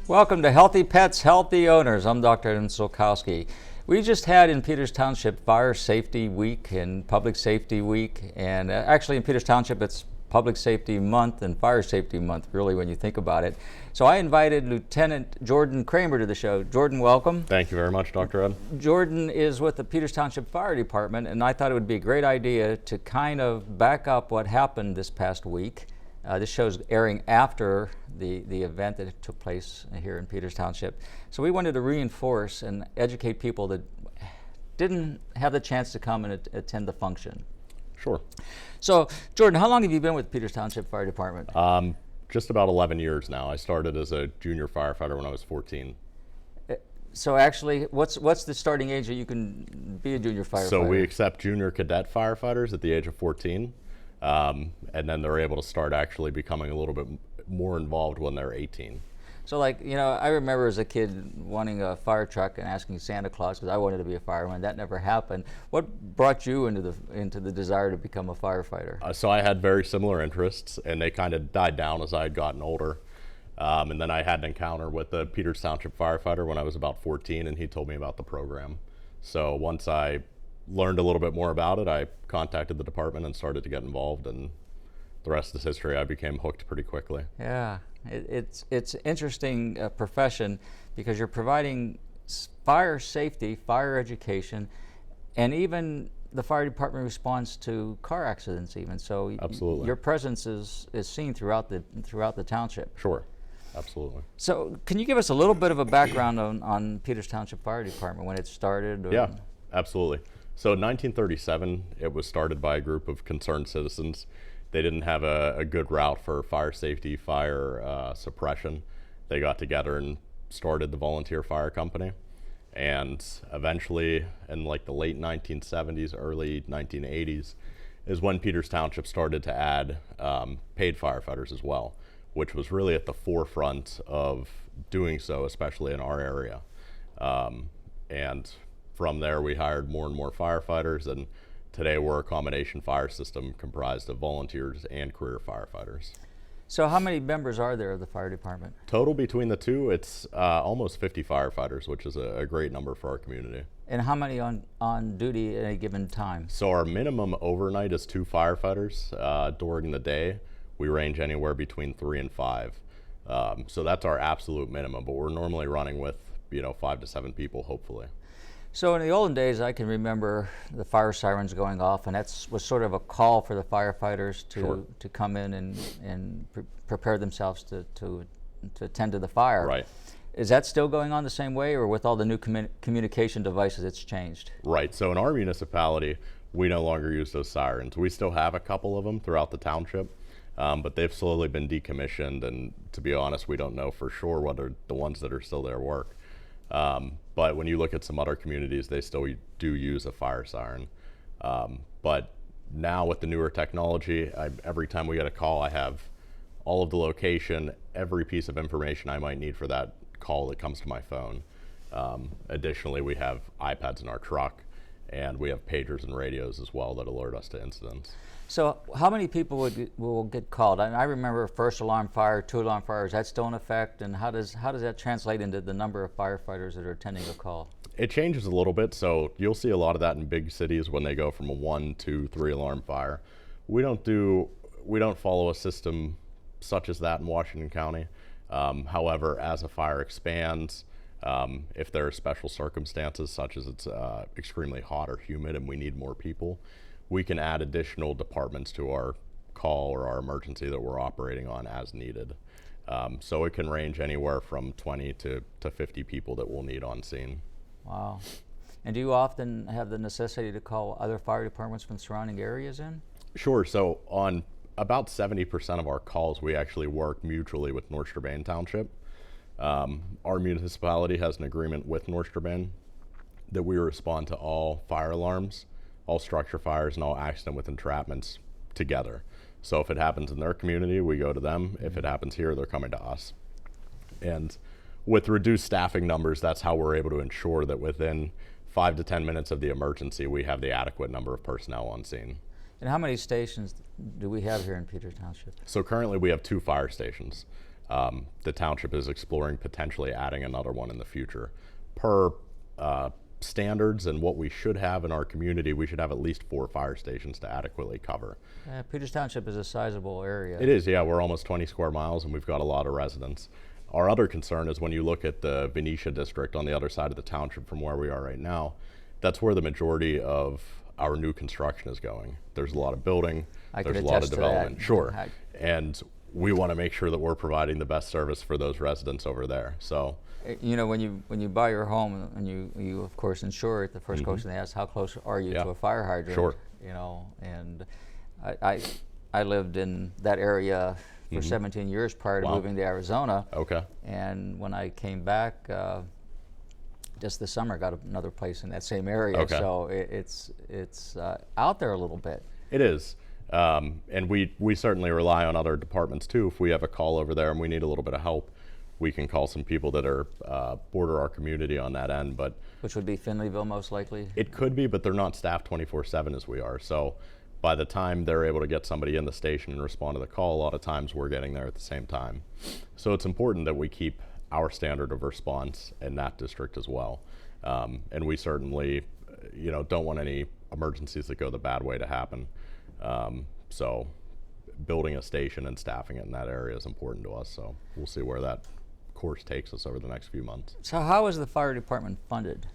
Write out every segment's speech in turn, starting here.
Welcome to Healthy Pets, Healthy Owners. I'm Dr. Edmund Sulkowski. We just had in Peters Township Fire Safety Week and Public Safety Week, and actually in Peters Township it's Public Safety Month and Fire Safety Month, really, when you think about it. So I invited Lieutenant Jordan Cramer to the show. Jordan, welcome. Thank you very much, Dr. Ed. Jordan is with the Peters Township Fire Department, and I thought it would be a great idea to kind of back up what happened this past week. This show's airing after the event that took place here in Peters Township. So we wanted to reinforce and educate people that didn't have the chance to come and attend the function. Sure. So, Jordan, how long have you been with Peters Township Fire Department? Just about 11 years now. I started as a junior firefighter when I was 14. So actually, what's the starting age that you can be a junior firefighter? So we accept junior cadet firefighters at the age of 14. And then they're able to start actually becoming a little bit more involved when they're 18. So like, you know, I remember as a kid wanting a fire truck and asking Santa Claus because I wanted to be a fireman. That never happened. What brought you into the desire to become a firefighter? So I had very similar interests, and they kind of died down as I had gotten older. And then I had an encounter with the Peters Township firefighter when I was about 14, and he told me about the program. So once I learned a little bit more about it, I contacted the department and started to get involved, and the rest is history. I became hooked pretty quickly. Yeah, it's an interesting profession because you're providing fire safety, fire education, and even the fire department responds to car accidents even. So absolutely, your presence is seen throughout the township. Sure, absolutely. So can you give us a little bit of a background on Peters Township Fire Department, when it started? Yeah, absolutely. So in 1937, it was started by a group of concerned citizens. They didn't have a good route for fire safety, fire suppression. They got together and started the volunteer fire company. And eventually, in like the late 1970s, early 1980s, is when Peters Township started to add paid firefighters as well, which was really at the forefront of doing so, especially in our area. And from there, we hired more and more firefighters, and today we're a combination fire system comprised of volunteers and career firefighters. So how many members are there of the fire department? Total between the two, it's almost 50 firefighters, which is a great number for our community. And how many on duty at a given time? So our minimum overnight is 2 firefighters. During the day, we range anywhere between 3 and 5. So that's our absolute minimum, but we're normally running with 5 to 7 people, hopefully. So in the olden days, I can remember the fire sirens going off, and that was sort of a call for the firefighters to Sure. to come in and prepare themselves to attend to the fire. Right. Is that still going on the same way, or with all the new communication devices, it's changed? Right. So in our municipality, we no longer use those sirens. We still have a couple of them throughout the township, but they've slowly been decommissioned, and to be honest, we don't know for sure whether the ones that are still there work. But when you look at some other communities, they still do use a fire siren. But now with the newer technology, every time we get a call, I have all of the location, every piece of information I might need for that call that comes to my phone. Additionally, we have iPads in our truck, and we have pagers and radios as well that alert us to incidents. So how many people will get called? I remember first alarm fire, 2 alarm fire. Is that still in effect? And how does that translate into the number of firefighters that are attending a call? It changes a little bit. So you'll see a lot of that in big cities when they go from a 1, 2, 3 alarm fire. We don't follow a system such as that in Washington County. However, as a fire expands, if there are special circumstances such as it's extremely hot or humid and we need more people, we can add additional departments to our call or our emergency that we're operating on as needed. So it can range anywhere from 20 to 50 people that we'll need on scene. Wow. And do you often have the necessity to call other fire departments from surrounding areas in? Sure. So on about 70% of our calls, we actually work mutually with North Strabane Township. Our municipality has an agreement with North Strabane that we respond to all fire alarms, all structure fires, and all accident with entrapments together. So if it happens in their community, we go to them. If it happens here, they're coming to us. And with reduced staffing numbers, that's how we're able to ensure that within 5 to 10 minutes of the emergency, we have the adequate number of personnel on scene. And how many stations do we have here in Peters Township? So currently we have 2 fire stations. The township is exploring potentially adding another one in the future. Per standards and what we should have in our community, we should have at least 4 fire stations to adequately cover. Peters Township is a sizable area. It is, yeah. We're almost 20 square miles and we've got a lot of residents. Our other concern is when you look at the Venetia district on the other side of the township from where we are right now, that's where the majority of our new construction is going. There's a lot of building, there's a lot of development. Sure. And we want to make sure that we're providing the best service for those residents over there. So, you know, when you buy your home and you of course insure it, the first question they ask, how close are you to a fire hydrant? Sure. You know, and I lived in that area for 17 years prior to moving to Arizona. Okay. And when I came back, just this summer, got another place in that same area. Okay. So it's out there a little bit. It is. And we certainly rely on other departments too. If we have a call over there and we need a little bit of help, we can call some people that are border our community on that end. But which would be Finleyville most likely? It could be, but they're not staffed 24/7 as we are. So by the time they're able to get somebody in the station and respond to the call, a lot of times we're getting there at the same time. So it's important that we keep our standard of response in that district as well. And we certainly, you know, don't want any emergencies that go the bad way to happen. So building a station and staffing it in that area is important to us. So we'll see where that course takes us over the next few months. So how is the fire department funded?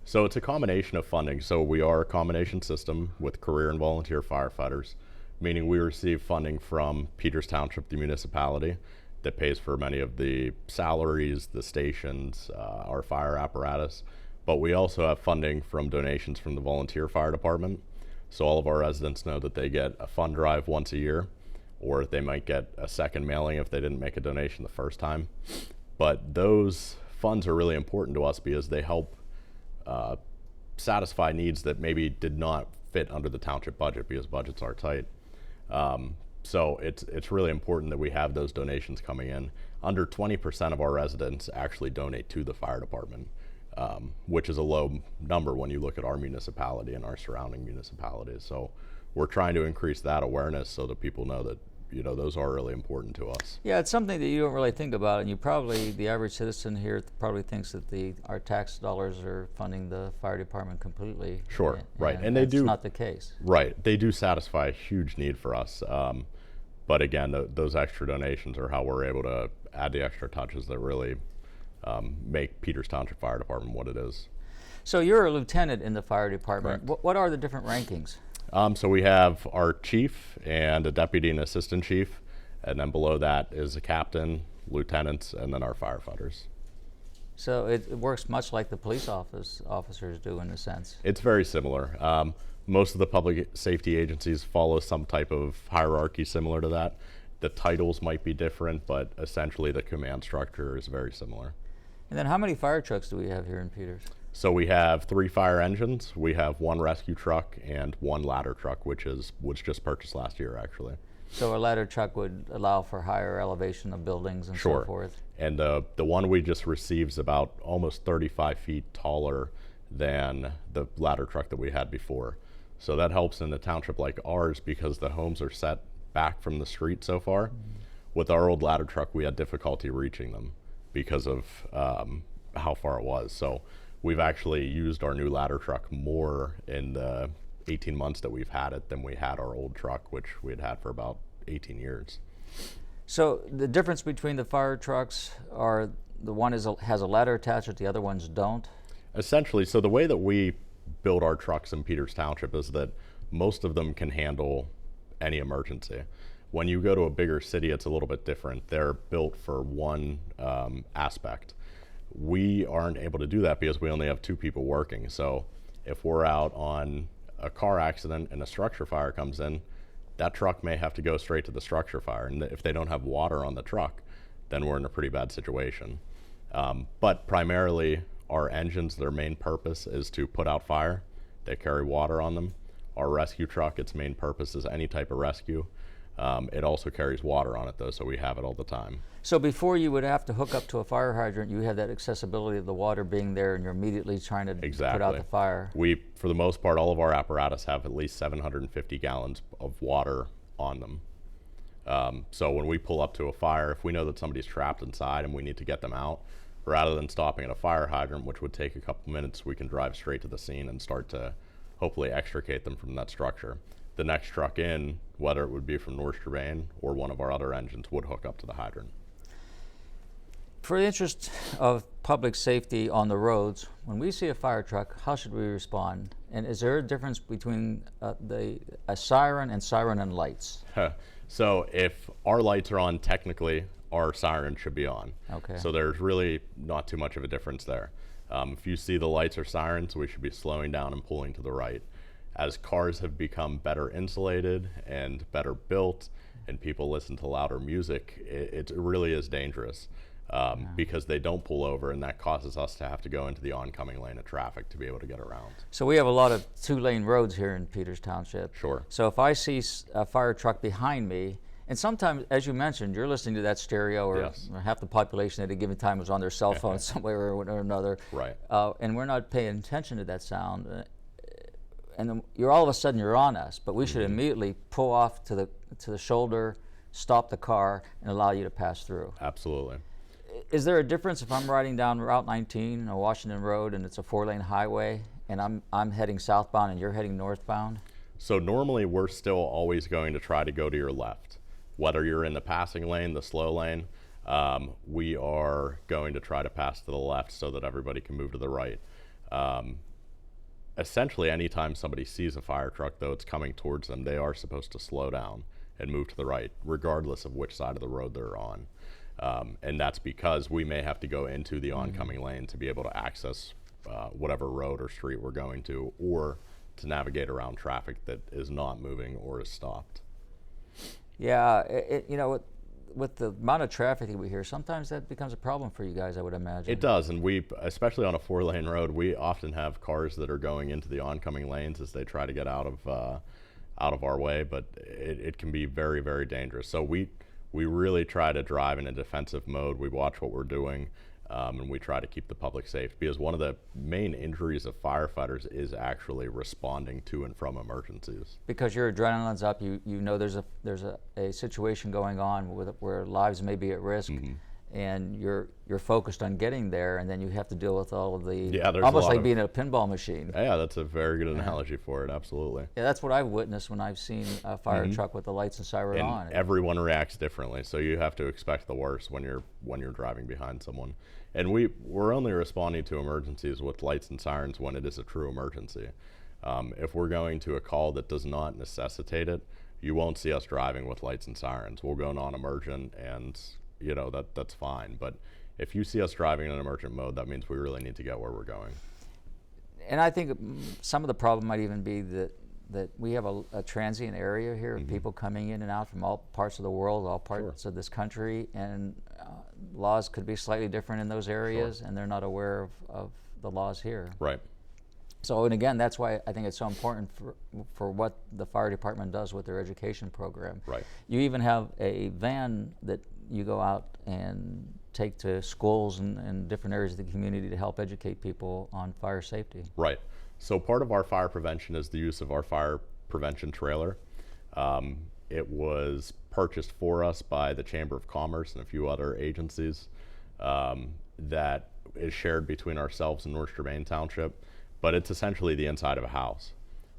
So it's a combination of funding. So we are a combination system with career and volunteer firefighters, meaning we receive funding from Peters Township, the municipality, that pays for many of the salaries, the stations, our fire apparatus. But we also have funding from donations from the volunteer fire department. So all of our residents know that they get a fund drive once a year, or they might get a second mailing if they didn't make a donation the first time. But those funds are really important to us because they help satisfy needs that maybe did not fit under the township budget because budgets are tight. So it's really important that we have those donations coming in. Under 20% of our residents actually donate to the fire department, which is a low number when you look at our municipality and our surrounding municipalities. So we're trying to increase that awareness so that people know that, you know, those are really important to us. Yeah, it's something that you don't really think about, and you probably, the average citizen here probably thinks that our tax dollars are funding the fire department completely. Sure, right, and that's they do. Not the case. Right, they do satisfy a huge need for us. But again, those extra donations are how we're able to add the extra touches that really make Peters Township Fire Department what it is. So you're a lieutenant in the fire department. Correct. What are the different rankings? So we have our chief and a deputy and assistant chief, and then below that is a captain, lieutenants, and then our firefighters. So it works much like the police officers do in a sense. It's very similar. Most of the public safety agencies follow some type of hierarchy similar to that. The titles might be different, but essentially the command structure is very similar. And then how many fire trucks do we have here in Peters? So we have 3 fire engines, we have 1 rescue truck, and 1 ladder truck, which was just purchased last year, actually. So a ladder truck would allow for higher elevation of buildings and Sure. so forth? And the one we just received is about almost 35 feet taller than the ladder truck that we had before. So that helps in a township like ours because the homes are set back from the street so far. With our old ladder truck, we had difficulty reaching them because of how far it was. So we've actually used our new ladder truck more in the 18 months that we've had it than we had our old truck, which we had for about 18 years. So the difference between the fire trucks are the one has a ladder attached, but the other ones don't? Essentially, so the way that we build our trucks in Peters Township is that most of them can handle any emergency. When you go to a bigger city, it's a little bit different. They're built for one aspect. We aren't able to do that because we only have 2 people working. So if we're out on a car accident and a structure fire comes in, that truck may have to go straight to the structure fire. And if they don't have water on the truck, then we're in a pretty bad situation. But primarily, our engines, their main purpose is to put out fire. They carry water on them. Our rescue truck, its main purpose is any type of rescue. It also carries water on it though, so we have it all the time. So before you would have to hook up to a fire hydrant, you have that accessibility of the water being there and you're immediately trying to put out the fire. We, for the most part, all of our apparatus have at least 750 gallons of water on them. So when we pull up to a fire, if we know that somebody's trapped inside and we need to get them out, rather than stopping at a fire hydrant, which would take a couple minutes, we can drive straight to the scene and start to hopefully extricate them from that structure. The next truck in, whether it would be from North Strabane or one of our other engines, would hook up to the hydrant. For the interest of public safety on the roads, when we see a fire truck, how should we respond? And is there a difference between a siren and lights? So if our lights are on, technically our siren should be on. Okay. So there's really not too much of a difference there. If you see the lights or sirens, we should be slowing down and pulling to the right. As cars have become better insulated and better built and people listen to louder music, it really is dangerous. Because they don't pull over, and that causes us to have to go into the oncoming lane of traffic to be able to get around. So we have a lot of two-lane roads here in Peters Township. Sure. So if I see a fire truck behind me, and sometimes, as you mentioned, you're listening to that stereo, or Yes. half the population at a given time was on their cell phone some way or another. Right. And we're not paying attention to that sound. And then you're all of a sudden you're on us, but we should immediately pull off to the shoulder, stop the car, and allow you to pass through. Absolutely. Is there a difference if I'm riding down Route 19 or Washington Road and it's a 4-lane highway and I'm heading southbound and you're heading northbound? So normally we're still always going to try to go to your left. Whether you're in the passing lane, the slow lane, we are going to try to pass to the left so that everybody can move to the right. Essentially, anytime somebody sees a fire truck, though it's coming towards them, they are supposed to slow down and move to the right, regardless of which side of the road they're on. And that's because we may have to go into the oncoming lane to be able to access whatever road or street we're going to, or to navigate around traffic that is not moving or is stopped. Yeah, with the amount of traffic that we hear, sometimes that becomes a problem for you guys, I would imagine. It does, and we, especially on a 4-lane road, we often have cars that are going into the oncoming lanes as they try to get out of our way, but it can be very, very dangerous. So we really try to drive in a defensive mode. We watch what we're doing, and we try to keep the public safe, because one of the main injuries of firefighters is actually responding to and from emergencies. Because your adrenaline's up, you know there's a situation going on where lives may be at risk, and you're focused on getting there, and then you have to deal with all of the almost like being a pinball machine. Yeah, that's a very good analogy for it. Absolutely. Yeah, that's what I've witnessed when I've seen a fire truck with the lights and siren And on. everyone reacts differently, so you have to expect the worst when you're driving behind someone. And we're only responding to emergencies with lights and sirens when it is a true emergency. If we're going to a call that does not necessitate it, you won't see us driving with lights and sirens. We'll go non-emergent, and that's fine. But if you see us driving in an emergent mode, that means we really need to get where we're going. And I think some of the problem might even be that we have a transient area here of people coming in and out from all parts of the world, all parts of this country, and laws could be slightly different in those areas, and they're not aware of the laws here. Right. So, and again, that's why I think it's so important for what the fire department does with their education program. Right. You even have a van that you go out and take to schools and different areas of the community to help educate people on fire safety. Right. So part of our fire prevention is the use of our fire prevention trailer. It was purchased for us by the Chamber of Commerce and a few other agencies that is shared between ourselves and North Strabane Township, but it's essentially the inside of a house.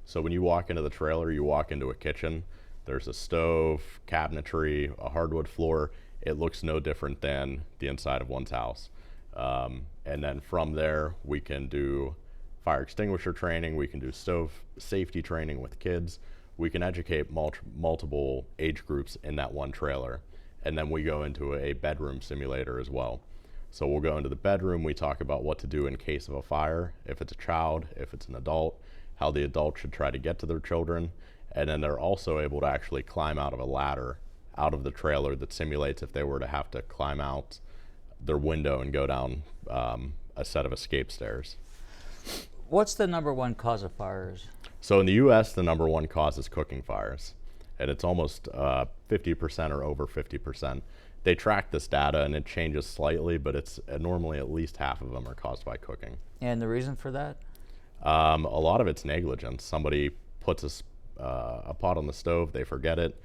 So when you walk into the trailer, you walk into a kitchen, there's a stove, cabinetry, a hardwood floor. It looks no different than the inside of one's house. And then from there, we can do fire extinguisher training, we can do stove safety training with kids, we can educate multiple age groups in that one trailer, and then we go into a bedroom simulator as well. So we'll go into the bedroom, we talk about what to do in case of a fire, if it's a child, if it's an adult, how the adult should try to get to their children, and then they're also able to actually climb out of a ladder out of the trailer that simulates if they were to have to climb out their window and go down a set of escape stairs. What's the #1 cause of fires? So in the U.S., the #1 cause is cooking fires, and it's almost 50% or over 50%. They track this data, and it changes slightly, but it's normally at least half of them are caused by cooking. And the reason for that? A lot of it's negligence. Somebody puts a pot on the stove, they forget it.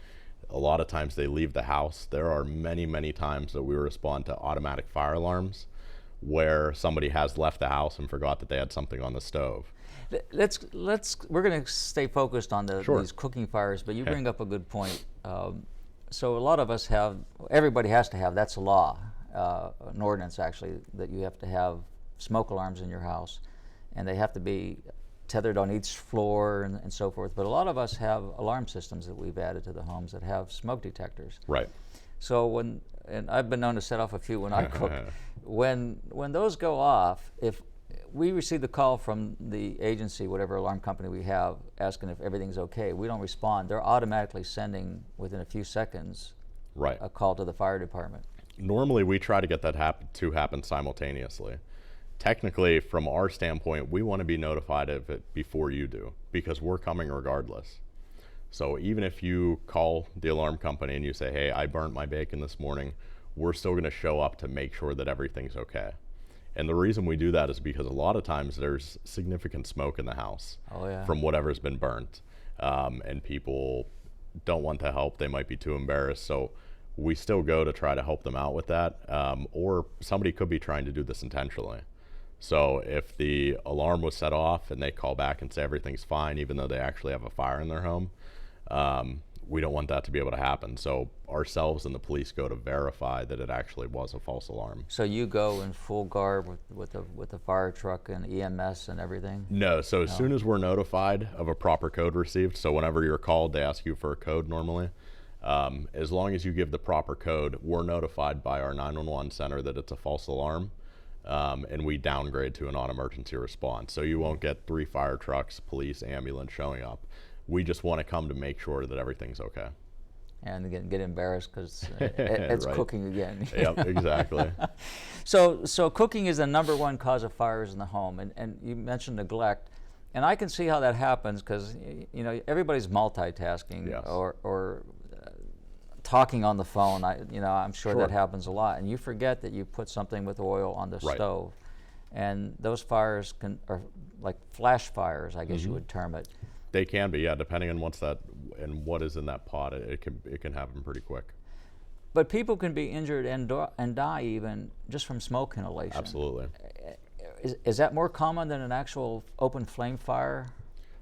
a lot of times they leave the house. There are many, many times that we respond to automatic fire alarms where somebody has left the house and forgot that they had something on the stove. We're going to stay focused on Sure. these cooking fires, but you bring up a good point. So a lot of us everybody has to have, that's a law, an ordinance actually, that you have to have smoke alarms in your house, and they have to be tethered on each floor and so forth. But a lot of us have alarm systems that we've added to the homes that have smoke detectors. Right. So and I've been known to set off a few when I cook, when those go off, if we receive the call from the agency, whatever alarm company we have, asking if everything's okay, we don't respond. They're automatically sending, within a few seconds, Right. a call to the fire department. Normally we try to get that to happen simultaneously. Technically, from our standpoint, we want to be notified of it before you do, because we're coming regardless. So even if you call the alarm company and you say, hey, I burnt my bacon this morning, we're still going to show up to make sure that everything's okay. And the reason we do that is because a lot of times there's significant smoke in the house from whatever's been burnt. And people don't want to help. They might be too embarrassed. So we still go to try to help them out with that. Or somebody could be trying to do this intentionally. So if the alarm was set off and they call back and say everything's fine, even though they actually have a fire in their home, we don't want that to be able to happen. So ourselves and the police go to verify that it actually was a false alarm. So you go in full garb with the fire truck and EMS and everything? No, so as soon as we're notified of a proper code received, so whenever you're called, they ask you for a code normally. As long as you give the proper code, we're notified by our 911 center that it's a false alarm, and we downgrade to a non-emergency response. So you won't get 3 fire trucks, police, ambulance showing up. We just want to come to make sure that everything's okay. And get embarrassed because it's Right. cooking again. Yep, exactly. So cooking is the #1 cause of fires in the home, and you mentioned neglect, and I can see how that happens because everybody's multitasking Yes. or talking on the phone. I'm sure Sure. that happens a lot, and you forget that you put something with oil on the Right. stove, and those fires are like flash fires, I guess you would term it. They can be, yeah, depending on what's that and what is in that pot. It can happen pretty quick. But people can be injured and die even just from smoke inhalation. Absolutely. Is that more common than an actual open flame fire?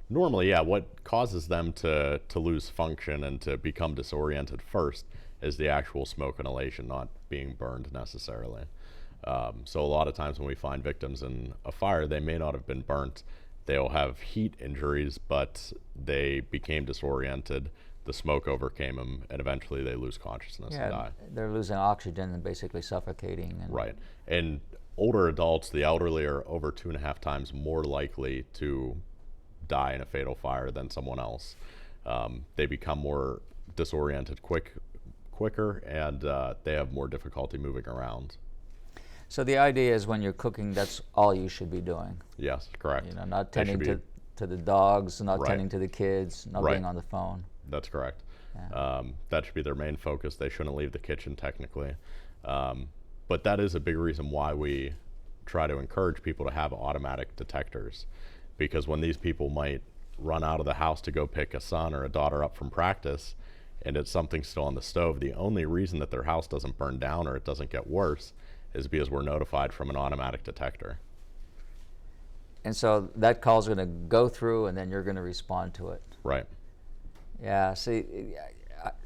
Normally, yeah. What causes them to lose function and to become disoriented first is the actual smoke inhalation, not being burned necessarily. So a lot of times when we find victims in a fire, they may not have been burnt. They'll have heat injuries, but they became disoriented. The smoke overcame them, and eventually they lose consciousness and die. They're losing oxygen and basically suffocating. Right. And older adults, the elderly, are over 2.5 times more likely to die in a fatal fire than someone else. They become more disoriented quicker, and they have more difficulty moving around. So the idea is when you're cooking, that's all you should be doing. Yes, correct. Not They should tending to the dogs, not Right. tending to the kids, not Right. being on the phone. That's correct. Yeah. That should be their main focus. They shouldn't leave the kitchen technically. But that is a big reason why we try to encourage people to have automatic detectors, because when these people might run out of the house to go pick a son or a daughter up from practice and it's something still on the stove, the only reason that their house doesn't burn down or it doesn't get worse is because we're notified from an automatic detector. And so that call's going to go through, and then you're going to respond to it. Right. Yeah. See,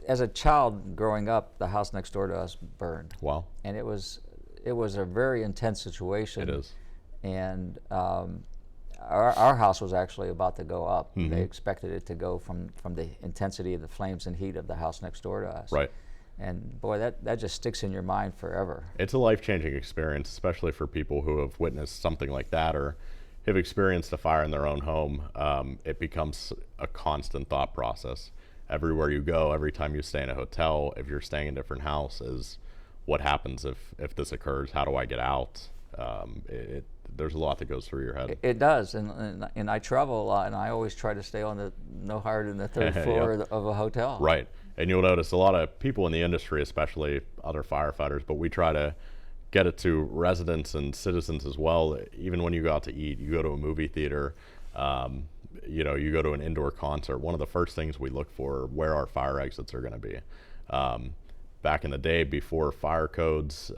as a child growing up, the house next door to us burned. Wow. And it was a very intense situation. It is. And our house was actually about to go up. They expected it to go from the intensity of the flames and heat of the house next door to us. Right. And boy, that just sticks in your mind forever. It's a life-changing experience, especially for people who have witnessed something like that or have experienced a fire in their own home. It becomes a constant thought process. Everywhere you go, every time you stay in a hotel, if you're staying in a different house, is what happens if this occurs? How do I get out? There's a lot that goes through your head. It does, and I travel a lot, and I always try to stay on no higher than the third floor of a hotel. Right, and you'll notice a lot of people in the industry, especially other firefighters, but we try to get it to residents and citizens as well. Even when you go out to eat, you go to a movie theater, you go to an indoor concert, one of the first things we look for are where our fire exits are going to be. Back in the day, before fire codes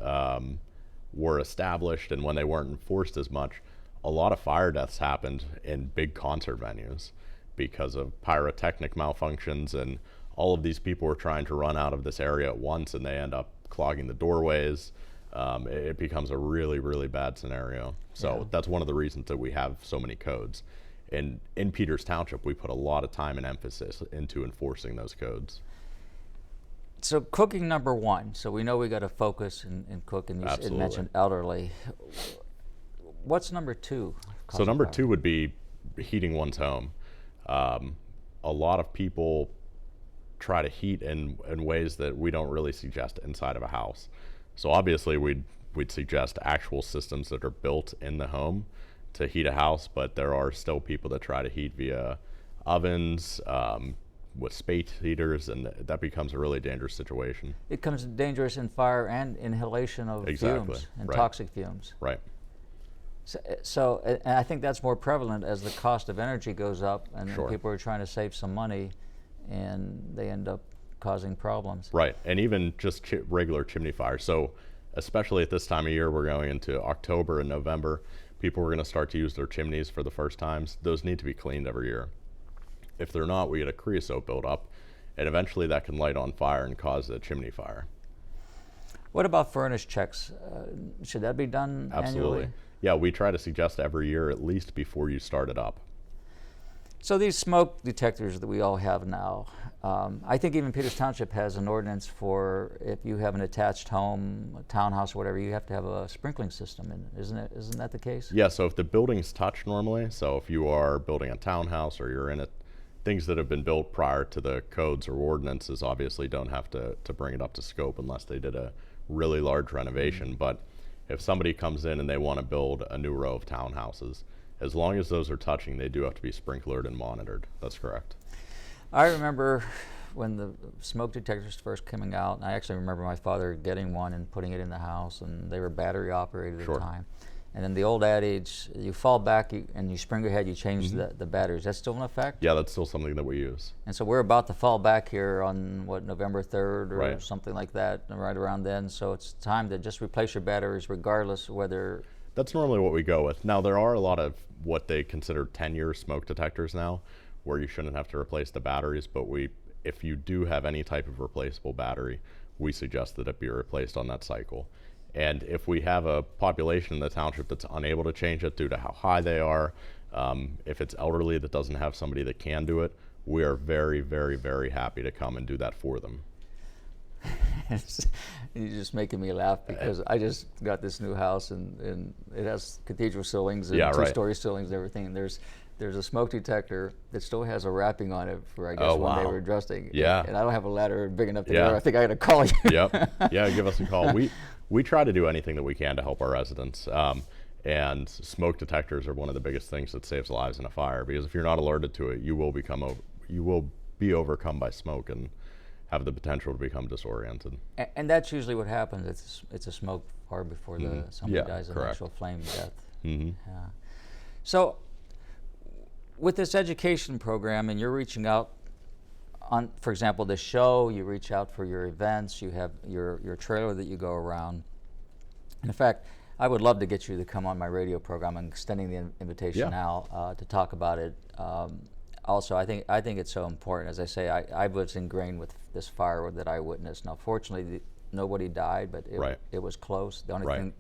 were established and when they weren't enforced as much, a lot of fire deaths happened in big concert venues because of pyrotechnic malfunctions, and all of these people were trying to run out of this area at once, and they end up clogging the doorways. It becomes a really, really bad scenario. So that's one of the reasons that we have so many codes. And in Peters Township, we put a lot of time and emphasis into enforcing those codes. So cooking number one. So we know we got to focus and cook, and you mentioned elderly. What's number two? So number two would be heating one's home. A lot of people try to heat in ways that we don't really suggest inside of a house. So obviously we'd suggest actual systems that are built in the home to heat a house, but there are still people that try to heat via ovens, with space heaters, and that becomes a really dangerous situation. It becomes dangerous in fire and inhalation of fumes and toxic fumes. Right. So and I think that's more prevalent as the cost of energy goes up, and people are trying to save some money, and they end up causing problems. Right, and even just regular chimney fires. So especially at this time of year, we're going into October and November, people are going to start to use their chimneys for the first times. Those need to be cleaned every year. If they're not, we get a creosote buildup, and eventually that can light on fire and cause a chimney fire. What about furnace checks? Should that be done annually? Yeah, we try to suggest every year at least before you start it up. So these smoke detectors that we all have now, I think even Peters Township has an ordinance for if you have an attached home, a townhouse, or whatever, you have to have a sprinkling system in it, isn't it? Isn't that the case? Yeah, so if the building's touched normally, so if you are building a townhouse or you're in it, things that have been built prior to the codes or ordinances obviously don't have to bring it up to scope unless they did a really large renovation. But if somebody comes in and they want to build a new row of townhouses, as long as those are touching, they do have to be sprinklered and monitored. That's correct. I remember when the smoke detectors first coming out, and I actually remember my father getting one and putting it in the house, and they were battery operated at the time. And then the old adage, you fall back and you spring ahead, you change the batteries. That's still in effect? Yeah, that's still something that we use. And so we're about to fall back here on, what, November 3rd or something like that, right around then. So it's time to just replace your batteries regardless of whether... That's normally what we go with. Now, there are a lot of what they consider 10-year smoke detectors now, where you shouldn't have to replace the batteries, but if you do have any type of replaceable battery, we suggest that it be replaced on that cycle. And if we have a population in the township that's unable to change it due to how high they are, if it's elderly that doesn't have somebody that can do it, we are very, very, very happy to come and do that for them. You're just making me laugh because I just got this new house and it has cathedral ceilings and two-story ceilings and everything. And there's a smoke detector that still has a wrapping on it for, I guess, when they were adjusting. Yeah. And I don't have a ladder big enough to go. I think I got to call you. Yep. Yeah, give us a call. We try to do anything that we can to help our residents. And smoke detectors are one of the biggest things that saves lives in a fire, because if you're not alerted to it, you will be overcome by smoke and have the potential to become disoriented. And that's usually what happens. It's a smoke fire before somebody dies of actual flame death. Yeah. So with this education program, and you're reaching out on, for example, this show, you reach out for your events, you have your trailer that you go around. And in fact, I would love to get you to come on my radio program. I'm extending the invitation now to talk about it. Also, I think it's so important. As I say, I was ingrained with this fire that I witnessed. Now, fortunately, nobody died, but it was close. The only thing,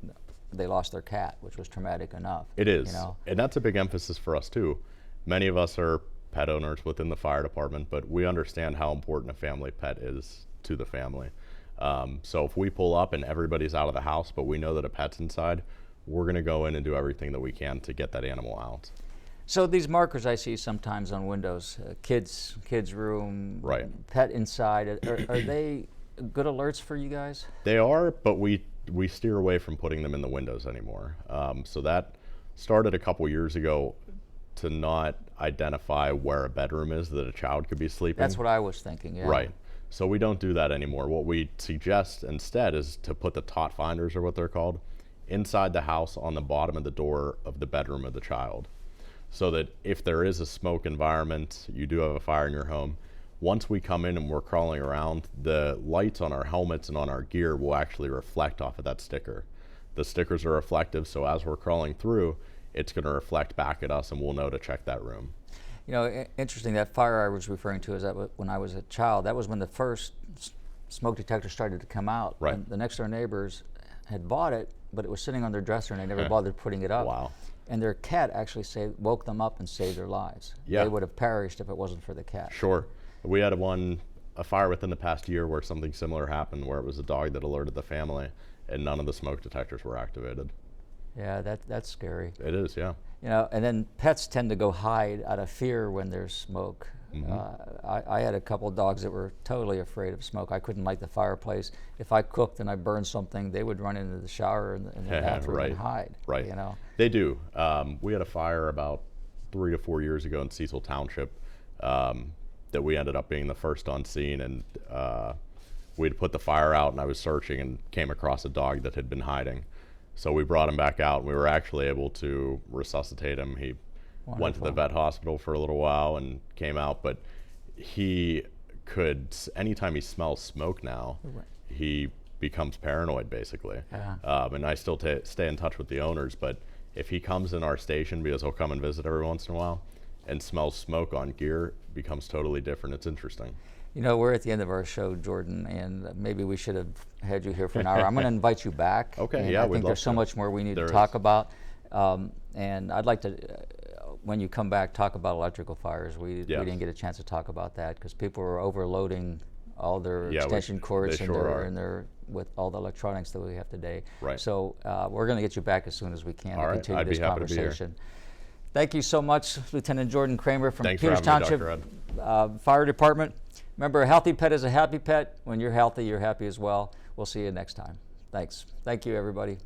they lost their cat, which was traumatic enough. It is, and that's a big emphasis for us too. Many of us are pet owners within the fire department, but we understand how important a family pet is to the family. So if we pull up and everybody's out of the house, but we know that a pet's inside, we're going to go in and do everything that we can to get that animal out. So these markers I see sometimes on windows, kids room, pet inside, are they good alerts for you guys? They are, but we steer away from putting them in the windows anymore. So that started a couple years ago, to not identify where a bedroom is that a child could be sleeping. That's what I was thinking, yeah. Right. So we don't do that anymore. What we suggest instead is to put the tot finders, or what they're called, inside the house on the bottom of the door of the bedroom of the child. so that if there is a smoke environment, you do have a fire in your home, once we come in and we're crawling around, the lights on our helmets and on our gear will actually reflect off of that sticker. The stickers are reflective, so as we're crawling through, it's going to reflect back at us and we'll know to check that room. You know, interesting, that fire I was referring to is that when I was a child, that was when the first smoke detector started to come out. Right. And the next door neighbors had bought it, but it was sitting on their dresser and they never bothered putting it up. Wow. And their cat actually woke them up and saved their lives. Yeah. They would have perished if it wasn't for the cat. Sure. We had a fire within the past year where something similar happened, where it was a dog that alerted the family and none of the smoke detectors were activated. Yeah, that's scary. It is, yeah. You know, and then pets tend to go hide out of fear when there's smoke. I had a couple of dogs that were totally afraid of smoke. I couldn't light the fireplace. If I cooked and I burned something, they would run into the shower in the bathroom and hide. Right. You know, they do. We had a fire about 3 to 4 years ago in Cecil Township that we ended up being the first on scene, and we'd put the fire out, and I was searching and came across a dog that had been hiding. So we brought him back out, and we were actually able to resuscitate him. He went to the vet hospital for a little while and came out, but he could, anytime he smells smoke now, he becomes paranoid, basically. And I still stay in touch with the owners, but if he comes in our station, because he'll come and visit every once in a while, and smells smoke on gear, becomes totally different. It's interesting. You know, we're at the end of our show, Jordan, and maybe we should have had you here for an hour. I'm going to invite you back. Okay, yeah, I think there's so much more we need to talk about. And I'd like to, when you come back, talk about electrical fires. We didn't get a chance to talk about that because people were overloading all their extension cords and their with all the electronics that we have today. Right. So we're going to get you back as soon as we can to continue I'd this be happy conversation. Thank you so much, Lieutenant Jordan Cramer from Peters Township Fire Department. Remember, a healthy pet is a happy pet. When you're healthy, you're happy as well. We'll see you next time. Thanks. Thank you, everybody.